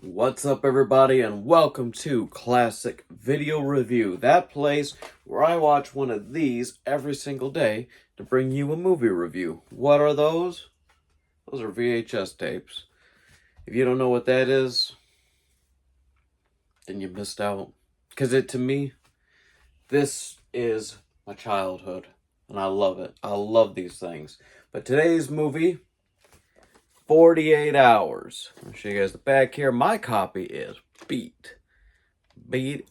What's up, everybody, and welcome to Classic Video Review, that place where I watch one of these every single day to bring you a movie review. What are those? Those are VHS tapes. If you don't know what that is, then you missed out. Because to me, this is my childhood, and I love it. I love these things. But today's movie, 48 Hours. I'll show you guys the back here. My copy is beat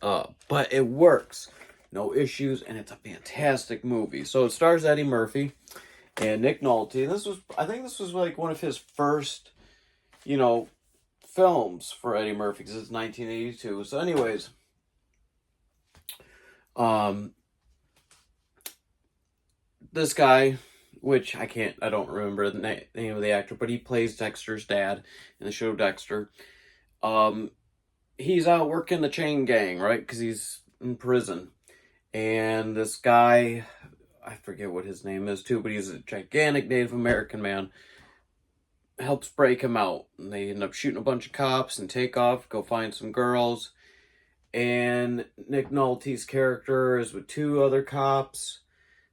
up, but it works. No issues, and it's a fantastic movie. So it stars Eddie Murphy and Nick Nolte. And I think this was like one of his first, films for Eddie Murphy, because it's 1982. So anyways, this guy, which I don't remember the name of the actor, but he plays Dexter's dad in the show Dexter. He's out working the chain gang, right? Because he's in prison. And this guy, I forget what his name is too, but he's a gigantic Native American man, helps break him out. And they end up shooting a bunch of cops and take off, go find some girls. And Nick Nolte's character is with two other cops.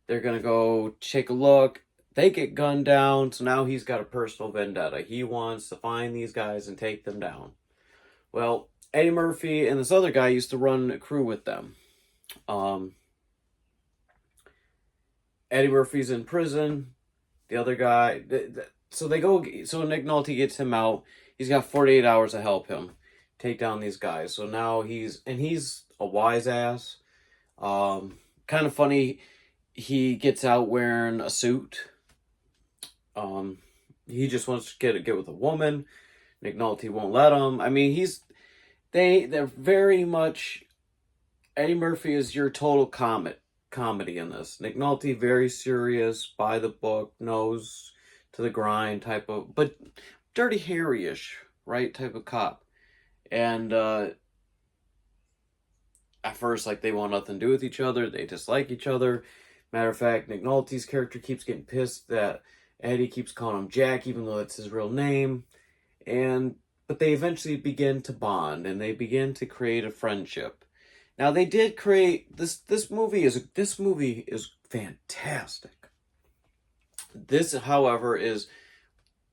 They're going to go take a look. They get gunned down, so now he's got a personal vendetta. He wants to find these guys and take them down. Well, Eddie Murphy and this other guy used to run a crew with them. Eddie Murphy's in prison. The other guy... So Nick Nolte gets him out. He's got 48 hours to help him take down these guys. So now he's a wise ass. Kind of funny, he gets out wearing a suit. He just wants to get with a woman. Nick Nolte won't let him. I mean, they're very much... Eddie Murphy is your total comedy in this. Nick Nolte, very serious, by the book, nose to the grind type of, but Dirty Harry-ish, right, type of cop. And at first, they want nothing to do with each other. They dislike each other. Matter of fact, Nick Nolte's character keeps getting pissed that Eddie keeps calling him Jack, even though that's his real name. But they eventually begin to bond, and they begin to create a friendship. Now, they did create this movie is fantastic. This, however, is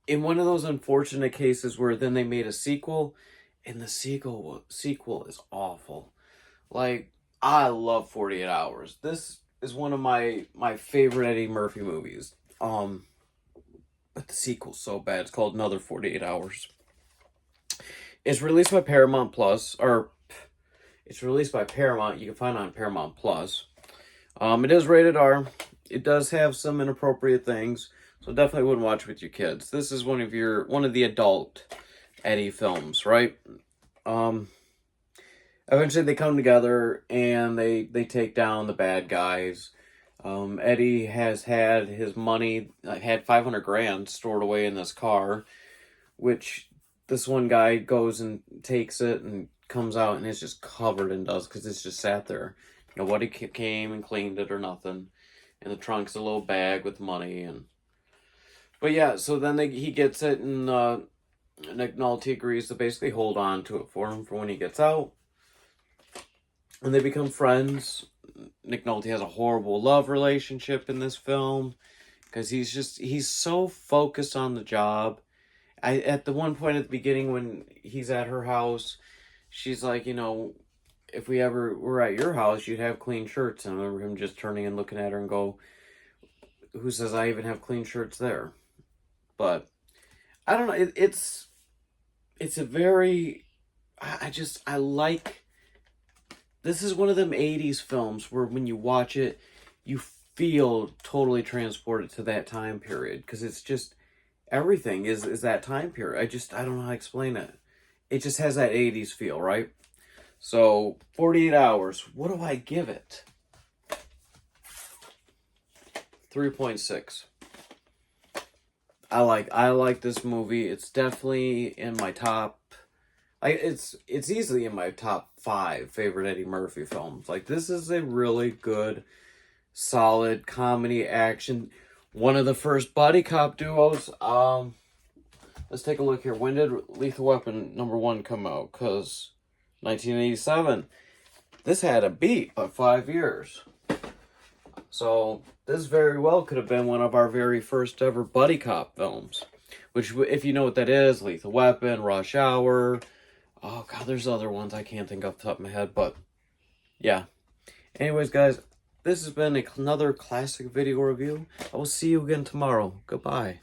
in one of those unfortunate cases where then they made a sequel, and the sequel is awful. I love 48 Hours. This is one of my favorite Eddie Murphy movies. But the sequel's so bad. It's called Another 48 Hours. It's released by Paramount Plus, it's released by Paramount. You can find it on Paramount Plus. It is rated R. It does have some inappropriate things, so definitely wouldn't watch with your kids. This is one of the adult Eddie films, right? Eventually they come together and they take down the bad guys. Eddie has had his money, had 500 grand stored away in this car, which this one guy goes and takes it and comes out and it's just covered in dust because it's just sat there. Nobody came and cleaned it or nothing. And the trunk's a little bag with money. But yeah, so then he gets it, and Nick Nolte agrees to basically hold on to it for him for when he gets out. And they become friends. Nick Nolte has a horrible love relationship in this film because he's so focused on the job. At the one point at the beginning when he's at her house, she's like, if we ever were at your house, you'd have clean shirts. And I remember him just turning and looking at her and go, who says I even have clean shirts there? But I don't know. It's a very, I like, this is one of them 80s films where when you watch it, you feel totally transported to that time period. Because it's just, everything is that time period. I don't know how to explain it. It just has that 80s feel, right? So, 48 Hours. What do I give it? 3.6. I like this movie. It's definitely in my top... It's easily in my top 5 favorite Eddie Murphy films. This is a really good, solid comedy action. One of the first buddy cop duos. let's take a look here. When did Lethal Weapon #1 come out? Because 1987. This had a beat by 5 years. So this very well could have been one of our very first ever buddy cop films. Which, if you know what that is, Lethal Weapon, Rush Hour. Oh god, there's other ones I can't think off the top of my head, but yeah. Anyways, guys, this has been another classic video review. I will see you again tomorrow. Goodbye.